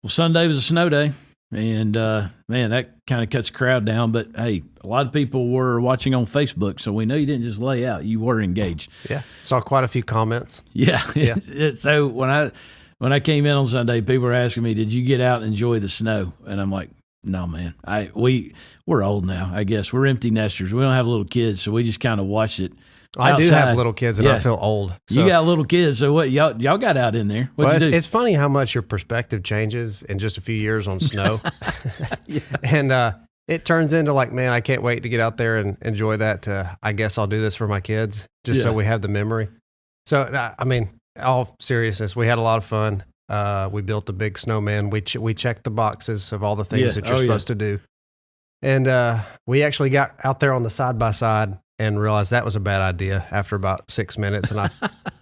Well, Sunday was a snow day, and man, that kind of cuts the crowd down. But hey, a lot of people were watching on Facebook, so we know you didn't just lay out; you were engaged. Yeah, saw quite a few comments. Yeah. So when I came in on Sunday, people were asking me, "Did you get out and enjoy the snow?" And I'm like, "No, man. We're old now. I guess we're empty nesters. We don't have little kids, so we just kind of watched it." I do have little kids, and I feel old. So. You got little kids, so what? Y'all got out in there. What'd you do? It's funny how much your perspective changes in just a few years on snow, and it turns into like, man, I can't wait to get out there and enjoy that. I guess I'll do this for my kids, just so we have the memory. So, I mean, all seriousness, we had a lot of fun. We built a big snowman. We checked the boxes of all the things that you're supposed to do, and we actually got out there on the side by side. And realized that was a bad idea after about 6 minutes. And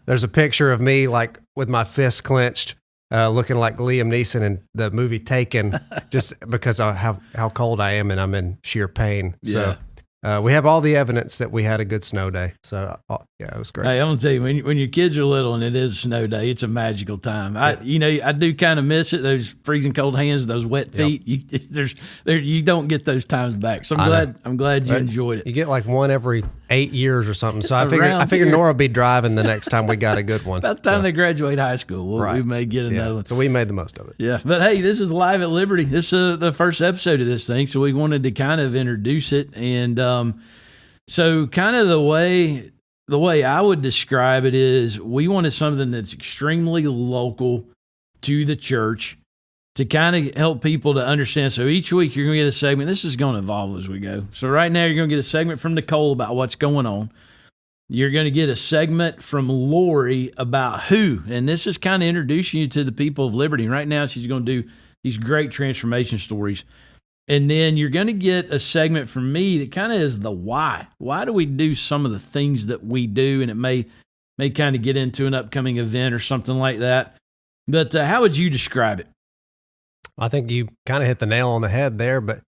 there's a picture of me like with my fists clenched, looking like Liam Neeson in the movie Taken, just because of how cold I am and I'm in sheer pain. So we have all the evidence that we had a good snow day. So it was great. Hey, I'm gonna tell you, when your kids are little and it is a snow day, it's a magical time. I do kind of miss it. Those freezing cold hands, those wet feet. Yep. You don't get those times back. So I'm glad you enjoyed it. You get like one every 8 years or something. So I figured Nora will be driving the next time we got a good one. About the time they graduate high school, we may get another one. So we made the most of it. Yeah, but hey, this is Live at Liberty. This is the first episode of this thing, so we wanted to kind of introduce it. And so kind of the way I would describe it is we wanted something that's extremely local to the church to kind of help people to understand. So each week you're going to get a segment. This is going to evolve as we go. So right now you're going to get a segment from Nicole about what's going on. You're going to get a segment from Lori about who, and this is kind of introducing you to the people of Liberty. And right now she's going to do these great transformation stories. And then you're going to get a segment from me that kind of is the why. Why do we do some of the things that we do? And it may kind of get into an upcoming event or something like that. But how would you describe it? I think you kind of hit the nail on the head there. But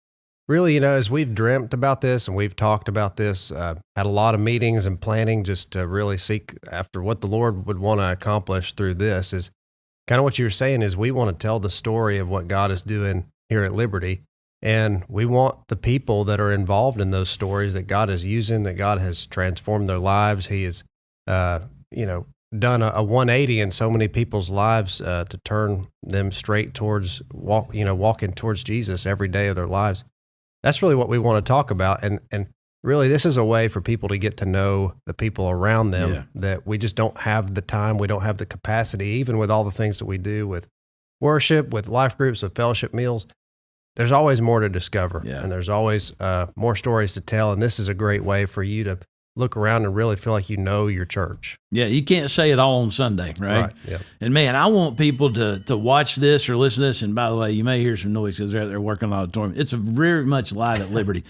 really, as we've dreamt about this and we've talked about this, had a lot of meetings and planning just to really seek after what the Lord would want to accomplish through this is kind of what you were saying is we want to tell the story of what God is doing here at Liberty. And we want the people that are involved in those stories that God is using, that God has transformed their lives. He has, done a 180 in so many people's lives to turn them straight towards walking towards Jesus every day of their lives. That's really what we want to talk about. And really, this is a way for people to get to know the people around them that we just don't have the time. We don't have the capacity, even with all the things that we do with worship, with life groups, with fellowship meals. There's always more to discover, and there's always more stories to tell, and this is a great way for you to look around and really feel like you know your church. Yeah, you can't say it all on Sunday, right? Yeah. And man, I want people to watch this or listen to this, and by the way, you may hear some noise because they're out there working on the auditorium. It's very much Live at Liberty.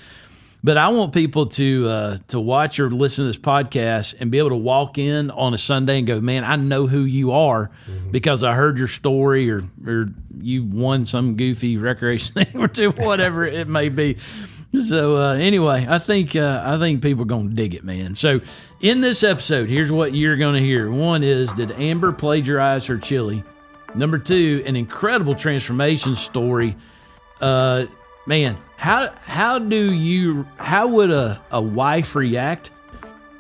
But I want people to watch or listen to this podcast and be able to walk in on a Sunday and go, man, I know who you are because I heard your story or you won some goofy recreation thing or two, whatever it may be. So anyway, I think people are going to dig it, man. So in this episode, here's what you're going to hear. One is, did Amber plagiarize her chili? Number two, an incredible transformation story. Man, how would a wife react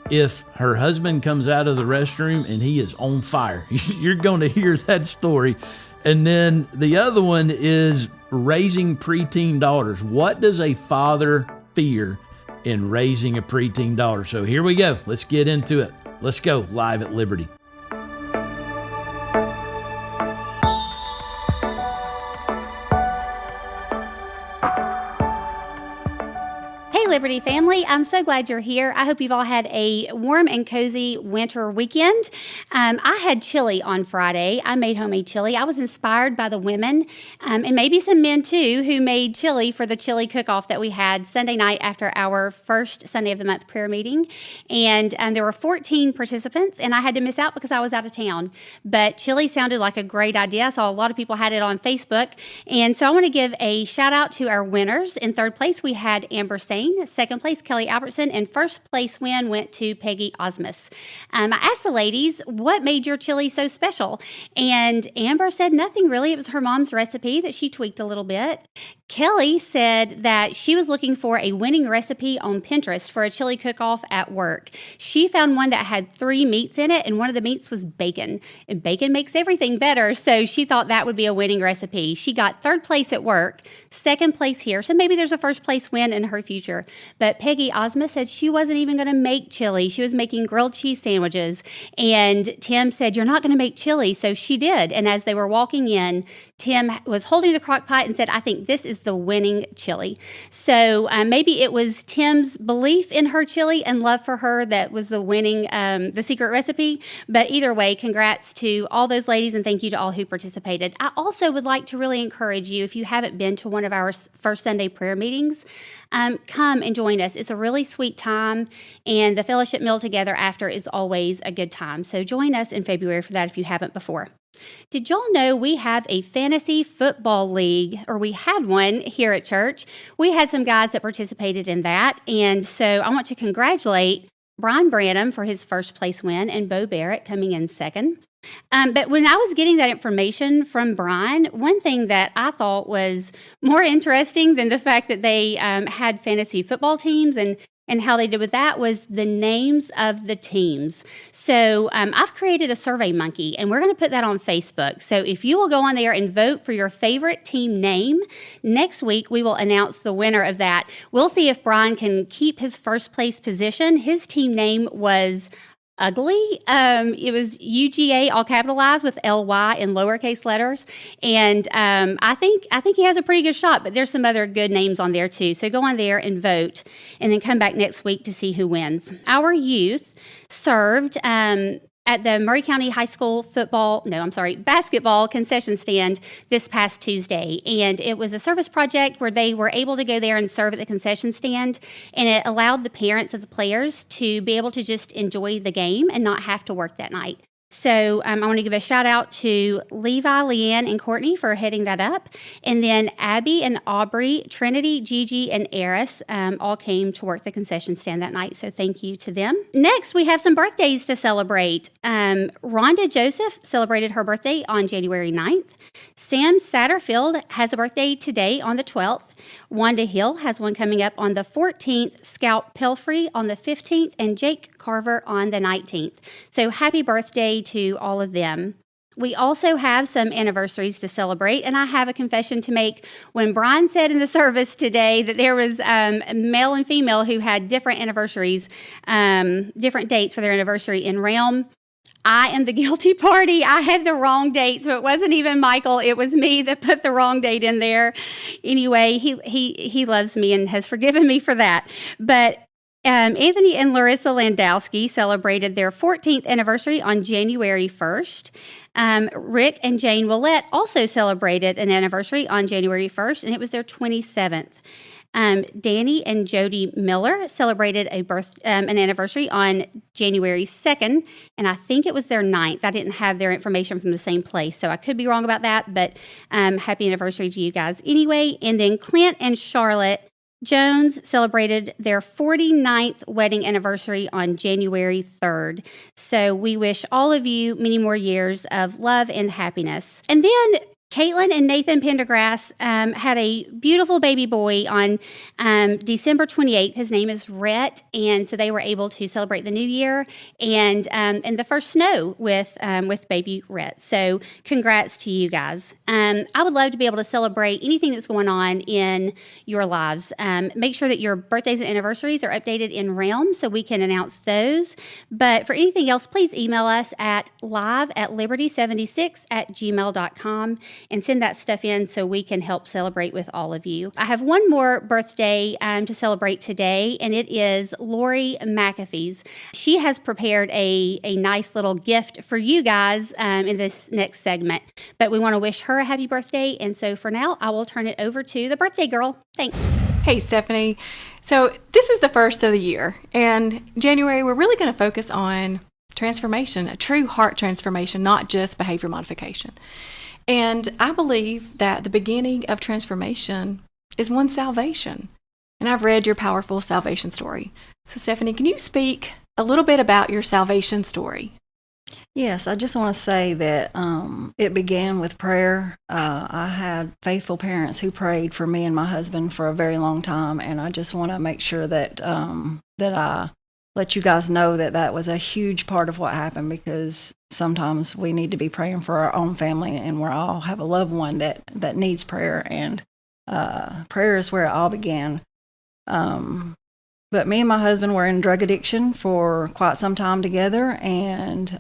if her husband comes out of the restroom and he is on fire? You're going to hear that story. And then the other one is raising preteen daughters. What does a father fear in raising a preteen daughter? So here we go. Let's get into it. Let's go Live at Liberty. Liberty family, I'm so glad you're here. I hope you've all had a warm and cozy winter weekend. I had chili on Friday. I made homemade chili. I was inspired by the women and maybe some men too who made chili for the chili cook-off that we had Sunday night after our first Sunday of the month prayer meeting. And there were 14 participants, and I had to miss out because I was out of town. But chili sounded like a great idea. I saw a lot of people had it on Facebook. And so I want to give a shout out to our winners. In third place, we had Amber Sane. Lynn, second place Kelly Albertson, and first place win went to Peggy Osmus. I asked the ladies, what made your chili so special? And Amber said nothing really. It was her mom's recipe that she tweaked a little bit. Kelly said that she was looking for a winning recipe on Pinterest for a chili cook-off at work. She found one that had 3 meats in it, and one of the meats was bacon. And bacon makes everything better, so she thought that would be a winning recipe. She got 3rd place at work, 2nd place here, so maybe there's a 1st place win in her future. But Peggy Ozma said she wasn't even going to make chili. She was making grilled cheese sandwiches. And Tim said, you're not going to make chili, so she did. And as they were walking in, Tim was holding the crock pot and said, I think this is the winning chili. So maybe it was Tim's belief in her chili and love for her that was the winning, the secret recipe. But either way, congrats to all those ladies and thank you to all who participated. I also would like to really encourage you, if you haven't been to one of our First Sunday prayer meetings, come and join us. It's a really sweet time, and the fellowship meal together after is always a good time. So join us in February for that if you haven't before. Did y'all know we have a fantasy football league, or we had one here at church? We had some guys that participated in that, and so I want to congratulate Brian Branham for his 1st place win and Bo Barrett coming in 2nd. But when I was getting that information from Brian, one thing that I thought was more interesting than the fact that they had fantasy football teams and how they did with that was the names of the teams. So I've created a Survey Monkey, and we're going to put that on Facebook. So if you will go on there and vote for your favorite team name, next week we will announce the winner of that. We'll see if Brian can keep his 1st place position. His team name was Ugly. It was UGA, all capitalized with LY in lowercase letters. And I think he has a pretty good shot, but there's some other good names on there too. So go on there and vote, and then come back next week to see who wins. Our youth served at the Murray County High School basketball concession stand this past Tuesday. And it was a service project where they were able to go there and serve at the concession stand. And it allowed the parents of the players to be able to just enjoy the game and not have to work that night. So I want to give a shout out to Levi, Leanne, and Courtney for heading that up. And then Abby and Aubrey, Trinity, Gigi, and Eris all came to work the concession stand that night. So thank you to them. Next, we have some birthdays to celebrate. Rhonda Joseph celebrated her birthday on January 9th. Sam Satterfield has a birthday today on the 12th. Wanda Hill has one coming up on the 14th, Scout Pelfrey on the 15th, and Jake Carver on the 19th. So happy birthday to all of them. We also have some anniversaries to celebrate, and I have a confession to make. When Brian said in the service today that there was male and female who had different anniversaries, different dates for their anniversary in Realm, I am the guilty party. I had the wrong date, so it wasn't even Michael. It was me that put the wrong date in there. Anyway, he loves me and has forgiven me for that. But Anthony and Larissa Landowski celebrated their 14th anniversary on January 1st. Rick and Jane Willette also celebrated an anniversary on January 1st, and it was their 27th. Danny and Jody Miller celebrated an anniversary on January 2nd, and I think it was their 9th. I didn't have their information from the same place, so I could be wrong about that, but happy anniversary to you guys anyway. And then Clint and Charlotte Jones celebrated their 49th wedding anniversary on January 3rd. So we wish all of you many more years of love and happiness. And then Caitlin and Nathan Pendergrass had a beautiful baby boy on December 28th. His name is Rhett, and so they were able to celebrate the new year and the first snow with baby Rhett. So congrats to you guys. I would love to be able to celebrate anything that's going on in your lives. Make sure that your birthdays and anniversaries are updated in Realm so we can announce those. But for anything else, please email us at live@liberty76@gmail.com. and send that stuff in so we can help celebrate with all of you. I have one more birthday to celebrate today, and it is Lori McAfee's. She has prepared a nice little gift for you guys in this next segment, but we want to wish her a happy birthday, and so for now, I will turn it over to the birthday girl. Thanks. Hey, Stephanie. So this is the first of the year, and January, we're really going to focus on transformation, a true heart transformation, not just behavior modification. And I believe that the beginning of transformation is one's salvation. and I've read your powerful salvation story. So, Stephanie, can you speak a little bit about your salvation story? Yes, I just want to say that it began with prayer. I had faithful parents who prayed for me and my husband for a very long time, and I just want to make sure that that I let you guys know that that was a huge part of what happened, because sometimes we need to be praying for our own family, and we all have a loved one that needs prayer, and prayer is where it all began. But me and my husband were in drug addiction for quite some time together, and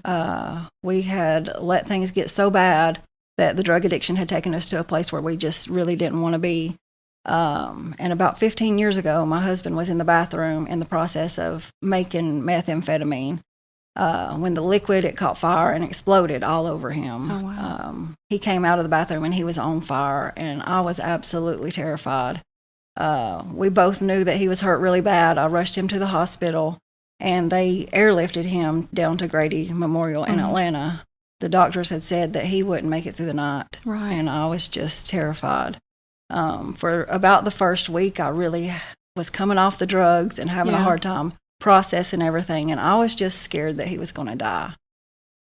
we had let things get so bad that the drug addiction had taken us to a place where we just really didn't want to be. And about 15 years ago, my husband was in the bathroom in the process of making methamphetamine. When the liquid, it caught fire and exploded all over him. Oh, wow. He came out of the bathroom and he was on fire, and I was absolutely terrified. We both knew that he was hurt really bad. I rushed him to the hospital, and they airlifted him down to Grady Memorial in Atlanta. The doctors had said that he wouldn't make it through the night, Right. and I was just terrified. For about the first week, I really was coming off the drugs and having a hard time processing everything, and I was just scared that he was going to die.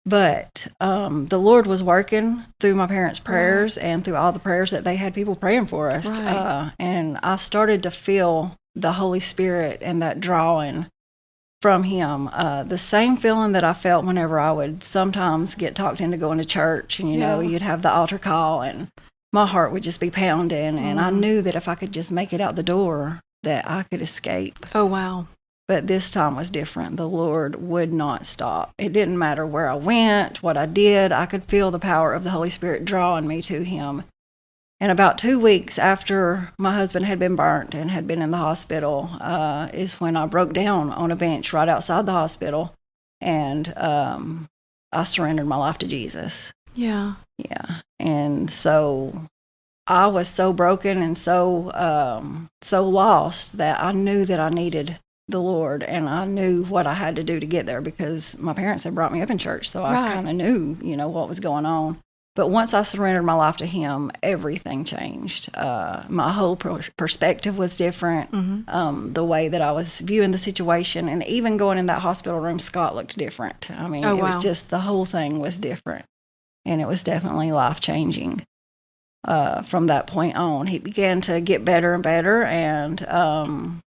But the Lord was working through my parents' prayers and through all the prayers that they had people praying for us. Right. And I started to feel the Holy Spirit and that drawing from Him. The same feeling that I felt whenever I would sometimes get talked into going to church, and, you know, you'd have the altar call, and my heart would just be pounding. And I knew that if I could just make it out the door, that I could escape. Oh, wow. But this time was different. The Lord would not stop. It didn't matter where I went, what I did. I could feel the power of the Holy Spirit drawing me to Him. And about 2 weeks after my husband had been burnt and had been in the hospital is when I broke down on a bench right outside the hospital, and I surrendered my life to Jesus. Yeah. Yeah. And so I was so broken and so lost that I knew that I needed the Lord, and I knew what I had to do to get there, because my parents had brought me up in church, so I kind of knew, you know, what was going on. But once I surrendered my life to Him, everything changed. My whole perspective was different. The way that I was viewing the situation, and even going in that hospital room, Scott looked different. I mean, it was just, the whole thing was different, and it was definitely life-changing. From that point on, he began to get better and better, and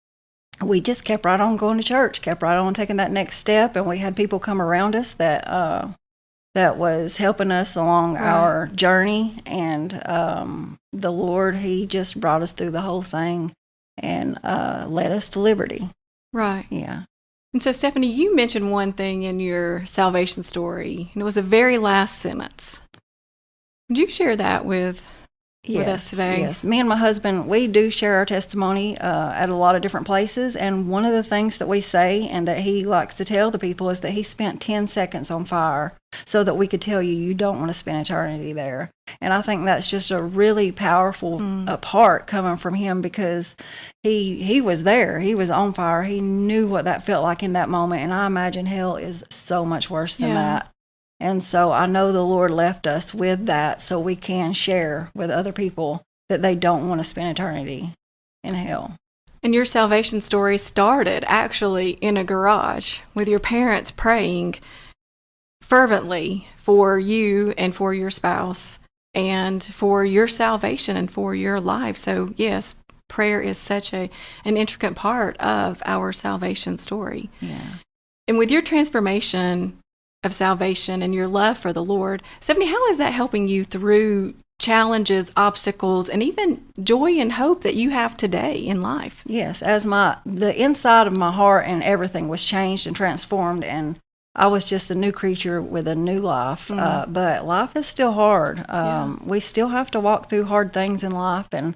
we just kept right on going to church, kept right on taking that next step, and we had people come around us that was helping us along our journey, and the Lord, He just brought us through the whole thing and led us to liberty. Right. Yeah. And so, Stephanie, you mentioned one thing in your salvation story, and it was the very last sentence. Would you share that with us today? Yes. Me and my husband, we do share our testimony at a lot of different places. And one of the things that we say, and that he likes to tell the people, is that he spent 10 seconds on fire so that we could tell you, you don't want to spend eternity there. And I think that's just a really powerful part coming from him, because he was there. He was on fire. He knew what that felt like in that moment. And I imagine hell is so much worse than that. And so I know the Lord left us with that so we can share with other people that they don't want to spend eternity in hell. And your salvation story started actually in a garage with your parents praying fervently for you and for your spouse and for your salvation and for your life. So yes, prayer is such an intricate part of our salvation story. Yeah. And with your transformation of salvation and your love for the Lord, Stephanie, how is that helping you through challenges, obstacles, and even joy and hope that you have today in life? Yes, as the inside of my heart and everything was changed and transformed, and I was just a new creature with a new life. But life is still hard. We still have to walk through hard things in life, and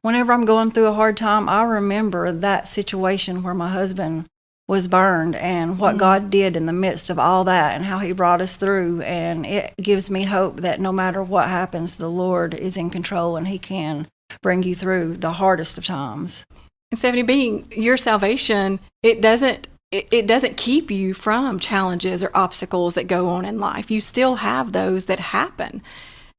whenever I'm going through a hard time, I remember that situation where my husband was burned and what God did in the midst of all that and how He brought us through. And it gives me hope that no matter what happens, the Lord is in control and He can bring you through the hardest of times. And Stephanie, being your salvation, it doesn't keep you from challenges or obstacles that go on in life. You still have those that happen.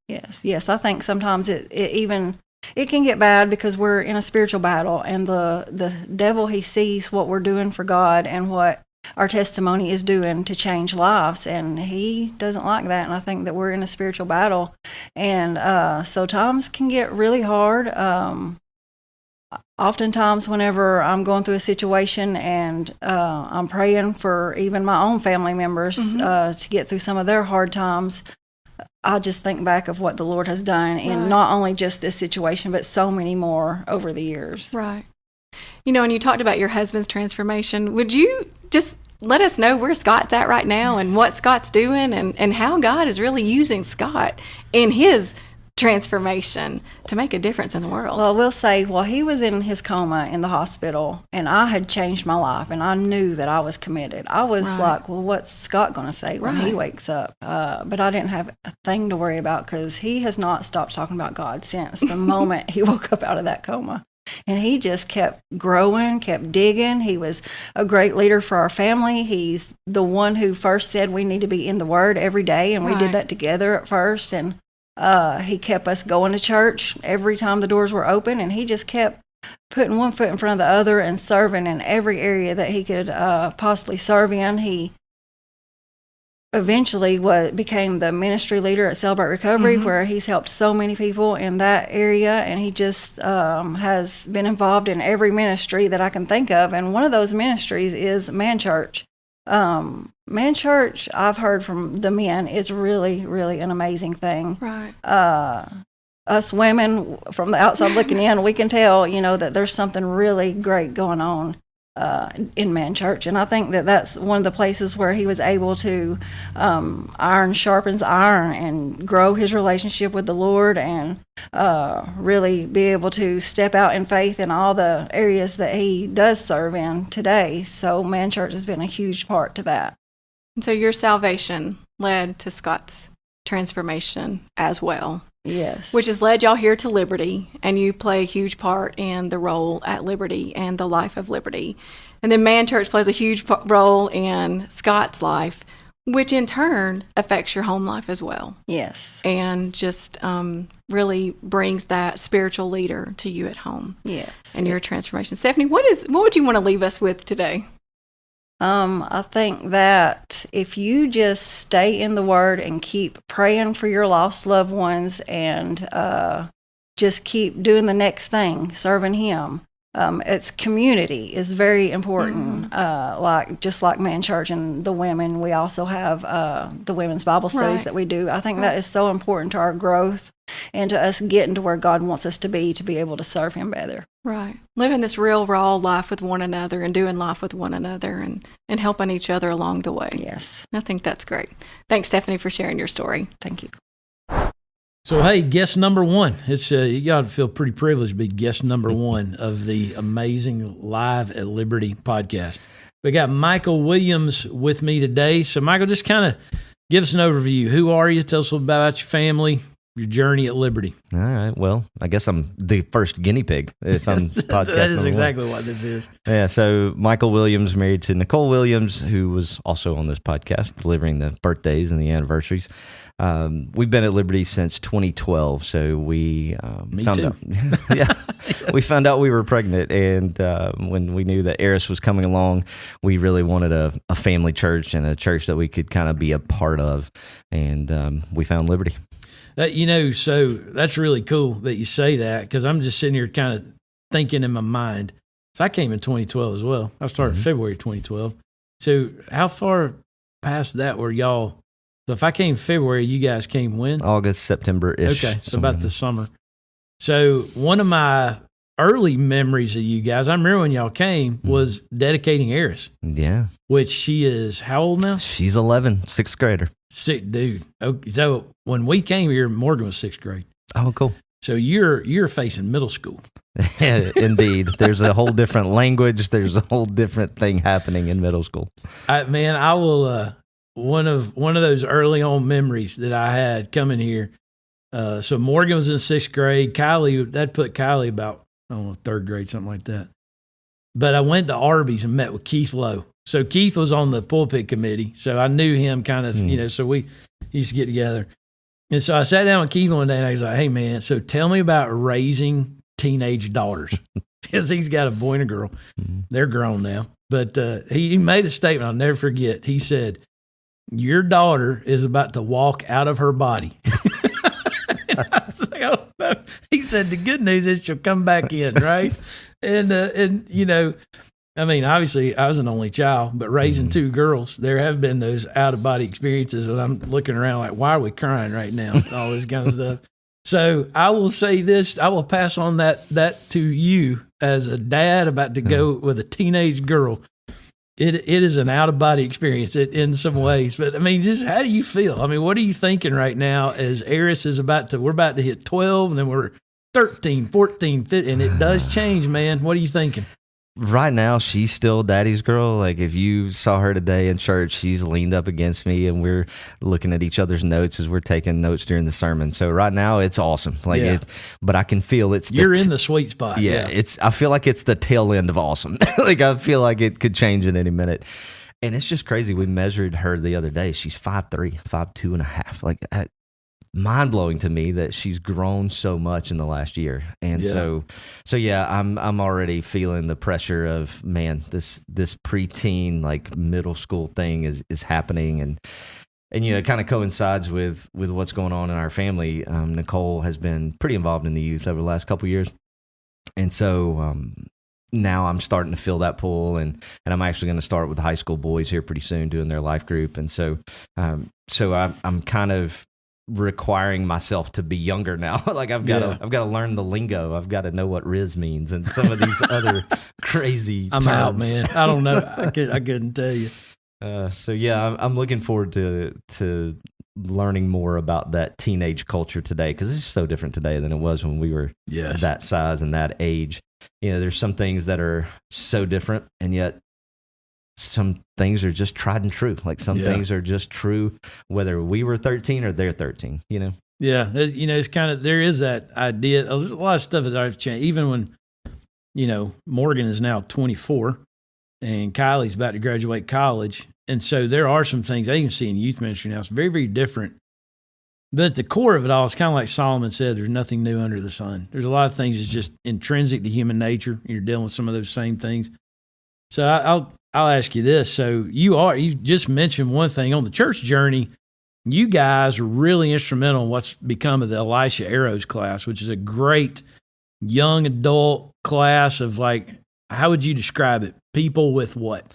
Yes. I think sometimes it even it can get bad because we're in a spiritual battle, and the devil, he sees what we're doing for God and what our testimony is doing to change lives, and he doesn't like that. And I think that we're in a spiritual battle, and so times can get really hard. Oftentimes whenever I'm going through a situation and I'm praying for even my own family members to get through some of their hard times, I just think back of what the Lord has done in not only just this situation, but so many more over the years. Right. You know, and you talked about your husband's transformation. Would you just let us know where Scott's at right now and what Scott's doing and how God is really using Scott in his transformation to make a difference in the world? Well, I will say, while he was in his coma in the hospital, and I had changed my life, and I knew that I was committed, I was like, well, what's Scott going to say when he wakes up? But I didn't have a thing to worry about, because he has not stopped talking about God since the moment he woke up out of that coma. And he just kept growing, kept digging. He was a great leader for our family. He's the one who first said we need to be in the Word every day, and we did that together at first. And he kept us going to church every time the doors were open, and he just kept putting one foot in front of the other and serving in every area that he could possibly serve in. He eventually became the ministry leader at Celebrate Recovery, where he's helped so many people in that area, and he just has been involved in every ministry that I can think of. And one of those ministries is Man Church. Man Church, I've heard from the men, is really, really an amazing thing. Right. Us women from the outside looking in, we can tell, that there's something really great going on in Man Church. And I think that that's one of the places where he was able to iron sharpens iron and grow his relationship with the Lord, and really be able to step out in faith in all the areas that he does serve in today. So Man Church has been a huge part to that. And so your salvation led to Scott's transformation as well. Yes. Which has led y'all here to Liberty, and you play a huge part in the role at Liberty and the life of Liberty. And then Man Church plays a huge role in Scott's life, which in turn affects your home life as well. Yes. And just really brings that spiritual leader to you at home. Yes. And your transformation. Stephanie, what would you want to leave us with today? I think that if you just stay in the Word and keep praying for your lost loved ones, and just keep doing the next thing, serving Him. It's community is very important. Just like Man Church and the women, we also have the women's Bible studies that we do. I think that is so important to our growth and to us getting to where God wants us to be able to serve Him better. Right. Living this real, raw life with one another and doing life with one another and helping each other along the way. Yes. I think that's great. Thanks, Stephanie, for sharing your story. Thank you. So, hey, guest number one. It's you got to feel pretty privileged to be guest number one of the amazing Live at Liberty podcast. We got Michael Williams with me today. So, Michael, just kind of give us an overview. Who are you? Tell us a little bit about your family, your journey at Liberty. All right. Well, I guess I'm the first guinea pig if I'm podcast That is number exactly one. what this is. Yeah. So Michael Williams, married to Nicole Williams, who was also on this podcast, delivering the birthdays and the anniversaries. We've been at Liberty since 2012. So we found out. Yeah, we found out we were pregnant, and when we knew that Eris was coming along, we really wanted a family church and a church that we could kind of be a part of, and we found Liberty. So that's really cool that you say that, because I'm just sitting here kind of thinking in my mind. So I came in 2012 as well. I started February 2012. So how far past that were y'all? So if I came February, you guys came when? August, September-ish. Okay, so about the summer. So one of my early memories of you guys, I remember when y'all came, was dedicating Eris. Yeah. Which she is how old now? She's 11, sixth grader. Sick dude. Okay, so when we came here, Morgan was sixth grade. Oh, cool. So you're facing middle school. Indeed. There's a whole different language. There's a whole different thing happening in middle school. I will. One of those early on memories that I had coming here. So Morgan was in sixth grade. That put Kylie about third grade, something like that. But I went to Arby's and met with Keith Lowe. So Keith was on the pulpit committee. So I knew him kind of, so we used to get together. And so I sat down with Keith one day and I was like, hey, man, so tell me about raising teenage daughters. Because he's got a boy and a girl. They're grown now. But he made a statement I'll never forget. He said, your daughter is about to walk out of her body. I was like, oh, no. He said, the good news is she'll come back in, right? And you know, I mean, obviously, I was an only child, but raising two girls, there have been those out-of-body experiences, and I'm looking around like, why are we crying right now? All this kind of stuff. So I will say this, I will pass on that to you as a dad about to go with a teenage girl. It is an out-of-body experience in some ways. But, I mean, just how do you feel? I mean, what are you thinking right now as Eris is we're about to hit 12, and then we're 13, 14, 15, and it does change, man. What are you thinking? Right now, she's still daddy's girl. Like, if you saw her today in church, she's leaned up against me, and we're looking at each other's notes as we're taking notes during the sermon. So right now, it's awesome. Like, but I can feel you're in the sweet spot. Yeah, I feel like it's the tail end of awesome. Like, I feel like it could change at any minute. And it's just crazy. We measured her the other day. She's 5'3", 5'2.5". Like, mind-blowing to me that she's grown so much in the last year. And so yeah, I'm already feeling the pressure of, man, this preteen, like middle school thing is happening. And you know, it kind of coincides with what's going on in our family. Nicole has been pretty involved in the youth over the last couple of years. And so now I'm starting to feel that pull, and I'm actually going to start with the high school boys here pretty soon doing their life group. And so I'm kind of requiring myself to be younger now. Like, I've got to learn the lingo. I've got to know what Riz means and some of these other crazy I'm terms. out, man. I don't know. I couldn't tell you. So yeah, I'm looking forward to learning more about that teenage culture today, because it's so different today than it was when we were that size and that age. You know, there's some things that are so different, and yet some things are just tried and true. Like, some things are just true, whether we were 13 or they're 13, you know? Yeah. You know, it's kind of, there is that idea. There's a lot of stuff that I've changed. Even when, you know, Morgan is now 24 and Kylie's about to graduate college. And so there are some things I even see in youth ministry now. It's very, very different. But at the core of it all, it's kind of like Solomon said, there's nothing new under the sun. There's a lot of things that's just intrinsic to human nature. You're dealing with some of those same things. So I'll ask you this. So you just mentioned one thing on the church journey. You guys are really instrumental in what's become of the Elisha Arrows class, which is a great young adult class of, like, how would you describe it? People with what?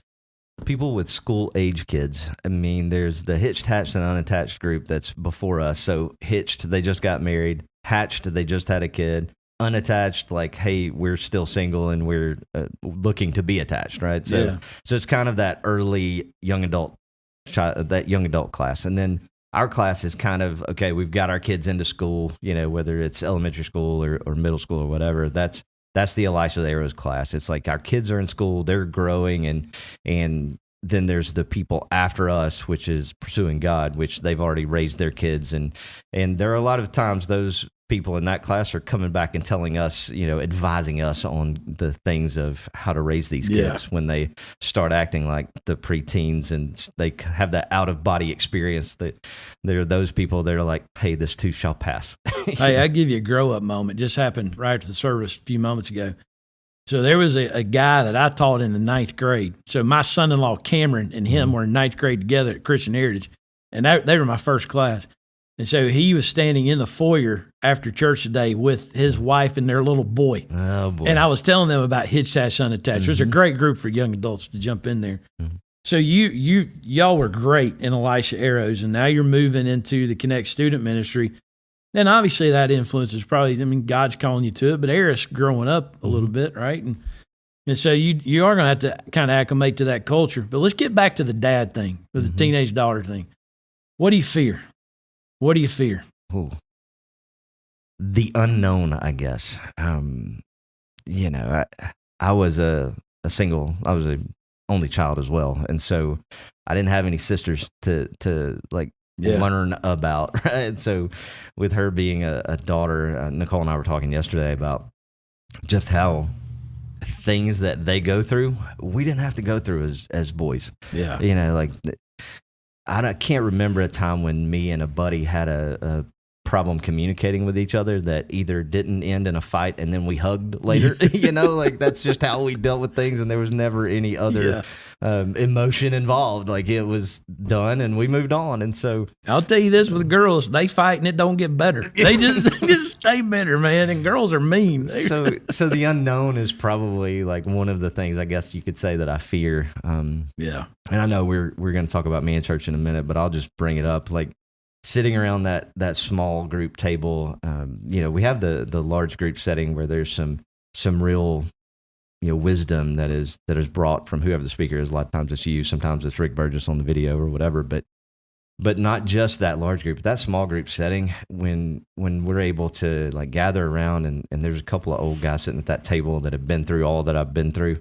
People with school-age kids. I mean, there's the hitched, hatched, and unattached group that's before us. So hitched, they just got married. Hatched, they just had a kid. Unattached, like, hey, we're still single and we're looking to be attached, right? So it's kind of that early young adult class. And then our class is kind of, okay, we've got our kids into school, you know, whether it's elementary school or middle school or whatever. That's the Elisha Arrows class. It's like our kids are in school, they're growing, and then there's the people after us, which is pursuing God, which they've already raised their kids. And there are a lot of times those people in that class are coming back and telling us, you know, advising us on the things of how to raise these kids when they start acting like the preteens and they have that out-of-body experience. That there are those people that are like, hey, this too shall pass. Hey, I give you a grow-up moment. Just happened right after the service a few moments ago. So there was a guy that I taught in the 9th grade. So my son-in-law Cameron and him were in 9th grade together at Christian Heritage, and they were my first class. And so he was standing in the foyer after church today with his wife and their little boy. Oh, boy. And I was telling them about hitched, hatched, unattached. It was a great group for young adults to jump in there. So y'all were great in Elisha Arrows, and now you're moving into the Connect student ministry. And obviously that influence is probably, I mean, God's calling you to it, but Eris growing up a little bit, right? And so you are going to have to kind of acclimate to that culture. But let's get back to the dad thing, or the teenage daughter thing. What do you fear? What do you fear? Ooh. The unknown, I guess. You know, I was a only child as well. And so I didn't have any sisters to learn about, right? So with her being a daughter, Nicole and I were talking yesterday about just how things that they go through, we didn't have to go through as boys. Yeah. You know, like, I can't remember a time when me and a buddy had a problem communicating with each other that either didn't end in a fight and then we hugged later. Like that's just how we dealt with things, and there was never any other emotion involved. Like it was done and we moved on. And so I'll tell you this, with girls, they fight and it don't get better. They just stay bitter, man. And girls are mean. So the unknown is probably like one of the things I guess you could say that I fear. Yeah. And I know we're going to talk about me in church in a minute, but I'll just bring it up. Like sitting around that small group table, we have the large group setting where there's some real wisdom that is brought from whoever the speaker is. A lot of times it's you, sometimes it's Rick Burgess on the video or whatever, but not just that large group, that small group setting, when we're able to like gather around and there's a couple of old guys sitting at that table that have been through all that I've been through.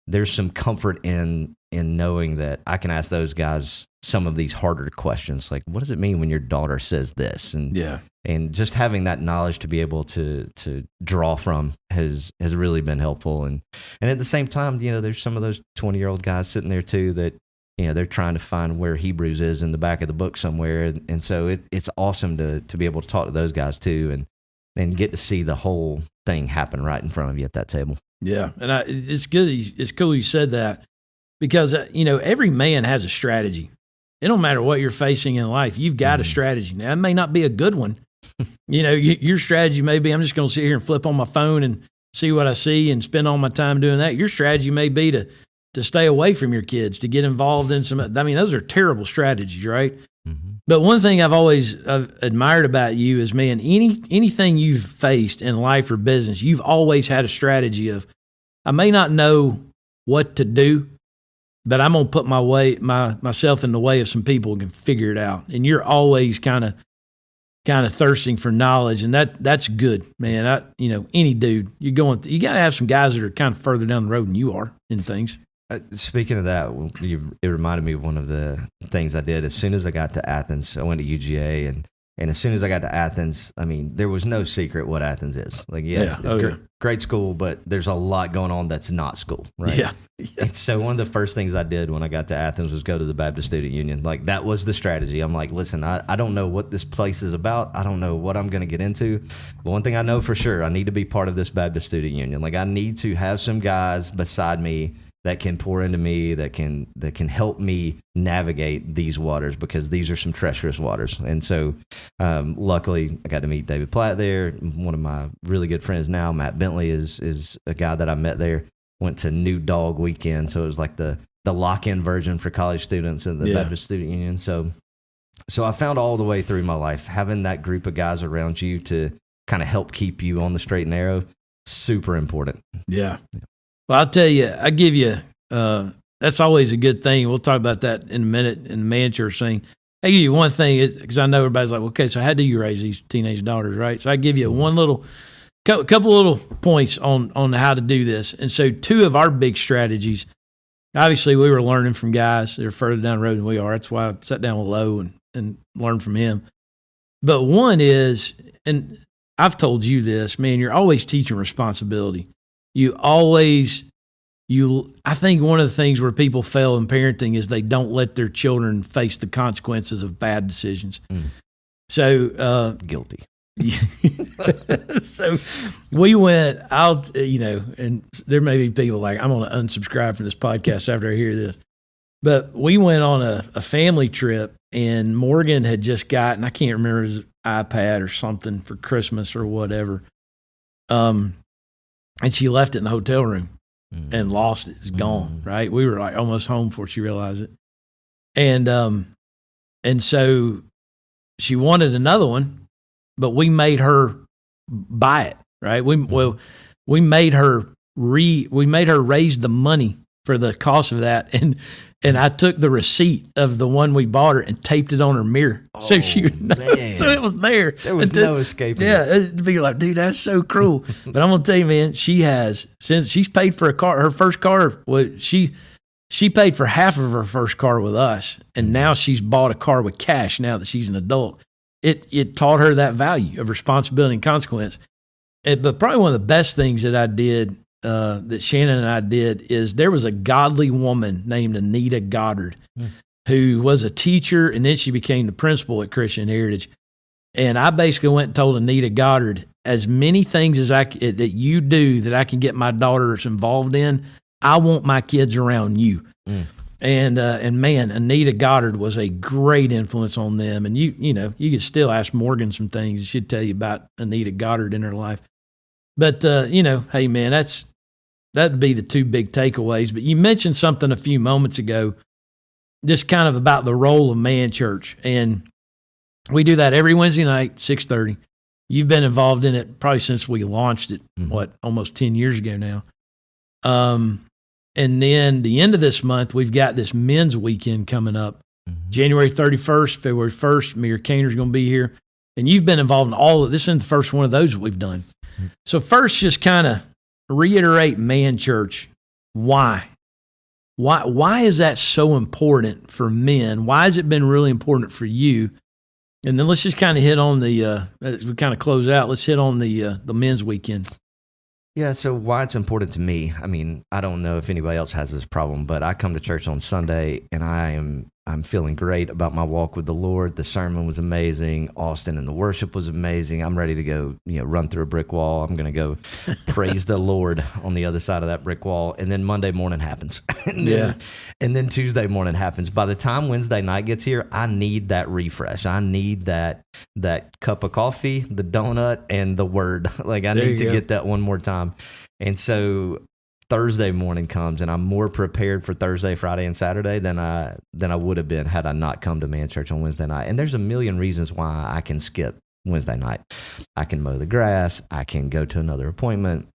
There's some comfort in knowing that I can ask those guys some of these harder questions. Like, what does it mean when your daughter says this? And just having that knowledge to be able to draw from has really been helpful. And at the same time, there's some of those 20-year-old guys sitting there too that, they're trying to find where Hebrews is in the back of the book somewhere. And so it's awesome to be able to talk to those guys too and get to see the whole thing happen right in front of you at that table. Yeah. And it's good. It's cool you said that, because, every man has a strategy. It don't matter what you're facing in life. You've got a strategy. Now, it may not be a good one. Your strategy may be, I'm just going to sit here and flip on my phone and see what I see and spend all my time doing that. Your strategy may be to stay away from your kids, to get involved in those are terrible strategies, right? Mm-hmm. But one thing I've always admired about you is, man, anything you've faced in life or business, you've always had a strategy of, I may not know what to do, but I'm going to put myself in the way of some people who can figure it out. And you're always kind of thirsting for knowledge, and that's good, man. Any dude, you got to have some guys that are kind of further down the road than you are in things. Speaking of that, it reminded me of one of the things I did as soon as I got to Athens. I went to UGA, and as soon as I got to Athens, I mean, there was no secret what Athens is. Like, it's great school, but there's a lot going on that's not school, right? Yeah. And so one of the first things I did when I got to Athens was go to the Baptist Student Union. Like, that was the strategy. I'm like, listen, I don't know what this place is about. I don't know what I'm going to get into. But one thing I know for sure, I need to be part of this Baptist Student Union. Like, I need to have some guys beside me that can pour into me, that can help me navigate these waters, because these are some treacherous waters. And so luckily I got to meet David Platt there. One of my really good friends now, Matt Bentley, is a guy that I met there. Went to New Dog Weekend, so it was like the lock-in version for college students in the Baptist Student Union. So I found all the way through my life, having that group of guys around you to kind of help keep you on the straight and narrow, super important. Yeah. Well, I'll tell you, I give you, that's always a good thing. We'll talk about that in a minute in the man church thing. I give you one thing, because I know everybody's like, okay, so how do you raise these teenage daughters, right? So I give you couple little points on how to do this. And so two of our big strategies, obviously we were learning from guys that are further down the road than we are. That's why I sat down with Lo and learned from him. But one is, and I've told you this, man, you're always teaching responsibility. I think one of the things where people fail in parenting is they don't let their children face the consequences of bad decisions. So, guilty. So we went out, and there may be people like, I'm going to unsubscribe from this podcast after I hear this. But we went on a family trip, and Morgan had just gotten, I can't remember, his iPad or something for Christmas or whatever. And she left it in the hotel room and lost it. It's gone, right? We were like almost home before she realized it. And so she wanted another one, but we made her buy it, right? We made her raise the money for the cost of that. And I took the receipt of the one we bought her and taped it on her mirror. So so it was there. There was no escaping. Yeah. It'd be like, dude, that's so cruel. But I'm going to tell you, man, since she's paid for a car, her first car, she paid for half of her first car with us. And now she's bought a car with cash now that she's an adult. It taught her that value of responsibility and consequence. But probably one of the best things that I did, that Shannon and I did, is there was a godly woman named Anita Goddard who was a teacher, and then she became the principal at Christian Heritage. And I basically went and told Anita Goddard, as many things as that you do that I can get my daughters involved in, I want my kids around you. And man, Anita Goddard was a great influence on them. And you could still ask Morgan some things. She'd tell you about Anita Goddard in her life. But hey man, that'd be the two big takeaways. But you mentioned something a few moments ago, just kind of about the role of man church. And we do that every Wednesday night, 6:30. You've been involved in it probably since we launched it, almost 10 years ago now. And then the end of this month, we've got this men's weekend coming up. January 31st, February 1st, Mayor Kainer's going to be here. And you've been involved in all of this. This is the first one of those we've done. So first, just kind of reiterate man church. Why? Why is that so important for men? Why has it been really important for you? And then let's just kind of hit on as we kind of close out, let's hit on the men's weekend. Yeah, so why it's important to me, I mean, I don't know if anybody else has this problem, but I come to church on Sunday and I'm feeling great about my walk with the Lord. The sermon was amazing. Austin and the worship was amazing. I'm ready to go, run through a brick wall. I'm going to go praise the Lord on the other side of that brick wall. And then Monday morning happens. and then Tuesday morning happens. By the time Wednesday night gets here, I need that refresh. I need that cup of coffee, the donut, and the word. Like I need to get that one more time. And so Thursday morning comes, and I'm more prepared for Thursday, Friday, and Saturday than I would have been had I not come to Man Church on Wednesday night. And there's a million reasons why I can skip Wednesday night. I can mow the grass. I can go to another appointment.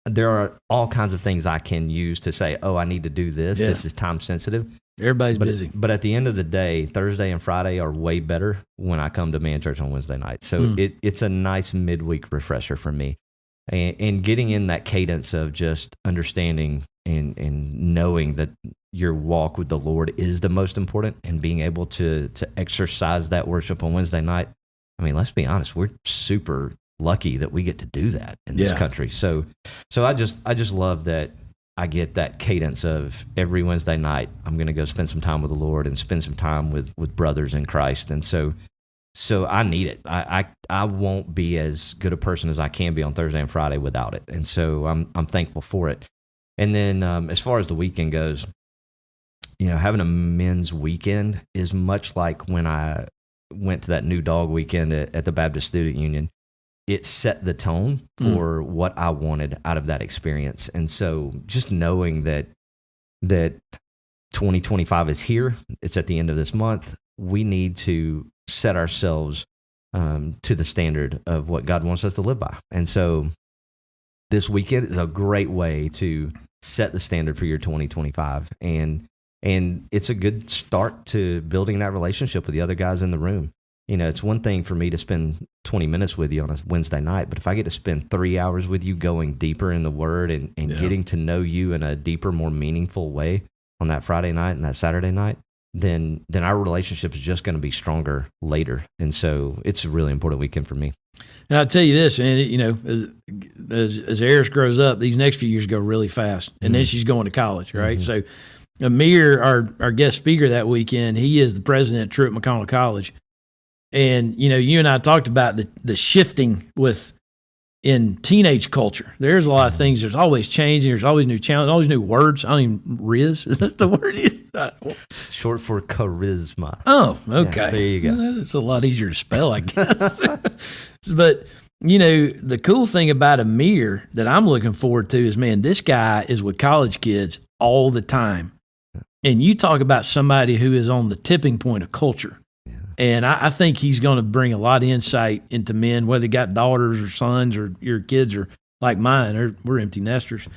There are all kinds of things I can use to say, oh, I need to do this. Yeah. This is time sensitive. Everybody's busy. But at the end of the day, Thursday and Friday are way better when I come to Man Church on Wednesday night. So it's a nice midweek refresher for me. And getting in that cadence of just understanding and knowing that your walk with the Lord is the most important, and being able to exercise that worship on Wednesday night. I mean, let's be honest, we're super lucky that we get to do that in this country. So I just love that I get that cadence of every Wednesday night, I'm going to go spend some time with the Lord and spend some time with brothers in Christ. And so I need it. I won't be as good a person as I can be on Thursday and Friday without it. And so I'm thankful for it. And then as far as the weekend goes, having a men's weekend is much like when I went to that new dog weekend at the Baptist Student Union. It set the tone for what I wanted out of that experience. And so just knowing that 2025 is here, it's at the end of this month, we need to set ourselves to the standard of what God wants us to live by. And so this weekend is a great way to set the standard for your 2025. And it's a good start to building that relationship with the other guys in the room. It's one thing for me to spend 20 minutes with you on a Wednesday night, but if I get to spend 3 hours with you going deeper in the Word and getting to know you in a deeper, more meaningful way on that Friday night and that Saturday night, then our relationship is just going to be stronger later. And so it's a really important weekend for me. And I'll tell you this, and as Eris grows up, these next few years go really fast. And then she's going to college, right? So Amir, our guest speaker that weekend, he is the president at Truett McConnell College. And, you and I talked about the shifting in teenage culture. There's a lot of things. There's always changing. There's always new challenges, always new words. I don't even, Riz, is that the word? Short for charisma. Oh, okay. Yeah, there you go. It's a lot easier to spell, I guess. But, the cool thing about Amir that I'm looking forward to is, man, this guy is with college kids all the time. And you talk about somebody who is on the tipping point of culture. And I think he's going to bring a lot of insight into men, whether they got daughters or sons or your kids are like mine. We're empty nesters.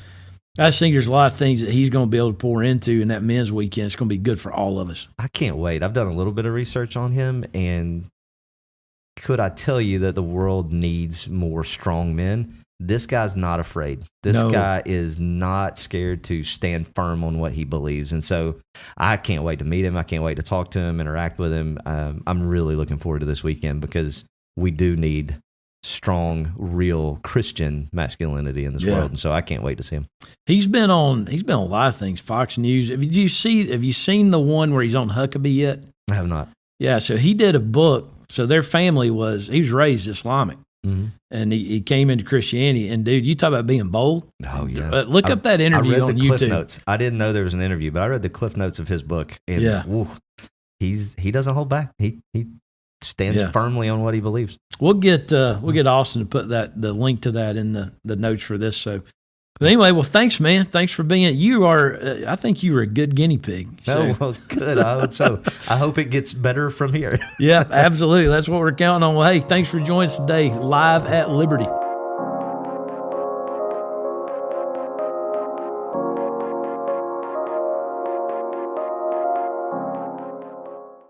I just think there's a lot of things that he's going to be able to pour into in that men's weekend. It's going to be good for all of us. I can't wait. I've done a little bit of research on him, and could I tell you that the world needs more strong men? This guy's not afraid. This guy is not scared to stand firm on what he believes. And so I can't wait to meet him. I can't wait to talk to him, interact with him. I'm really looking forward to this weekend because we do need strong, real Christian masculinity in this world. And so I can't wait to see him. He's been on a lot of things. Fox News. Have you seen the one where he's on Huckabee yet? I have not. Yeah. So he did a book So their family he was raised Islamic. And he came into Christianity. And dude, you talk about being bold. Oh yeah. Look up that interview I read on the Cliff YouTube. Notes. I didn't know there was an interview, but I read the Cliff Notes of his book. And he doesn't hold back. He stands firmly on what he believes. We'll get Austin to put the link to that in the notes for this. So, but anyway, well, thanks, man. Thanks for being. You are. I think you were a good guinea pig. So. Oh, well, good. I hope so. I hope it gets better from here. Yeah, absolutely. That's what we're counting on. Well, hey, thanks for joining us today live at Liberty.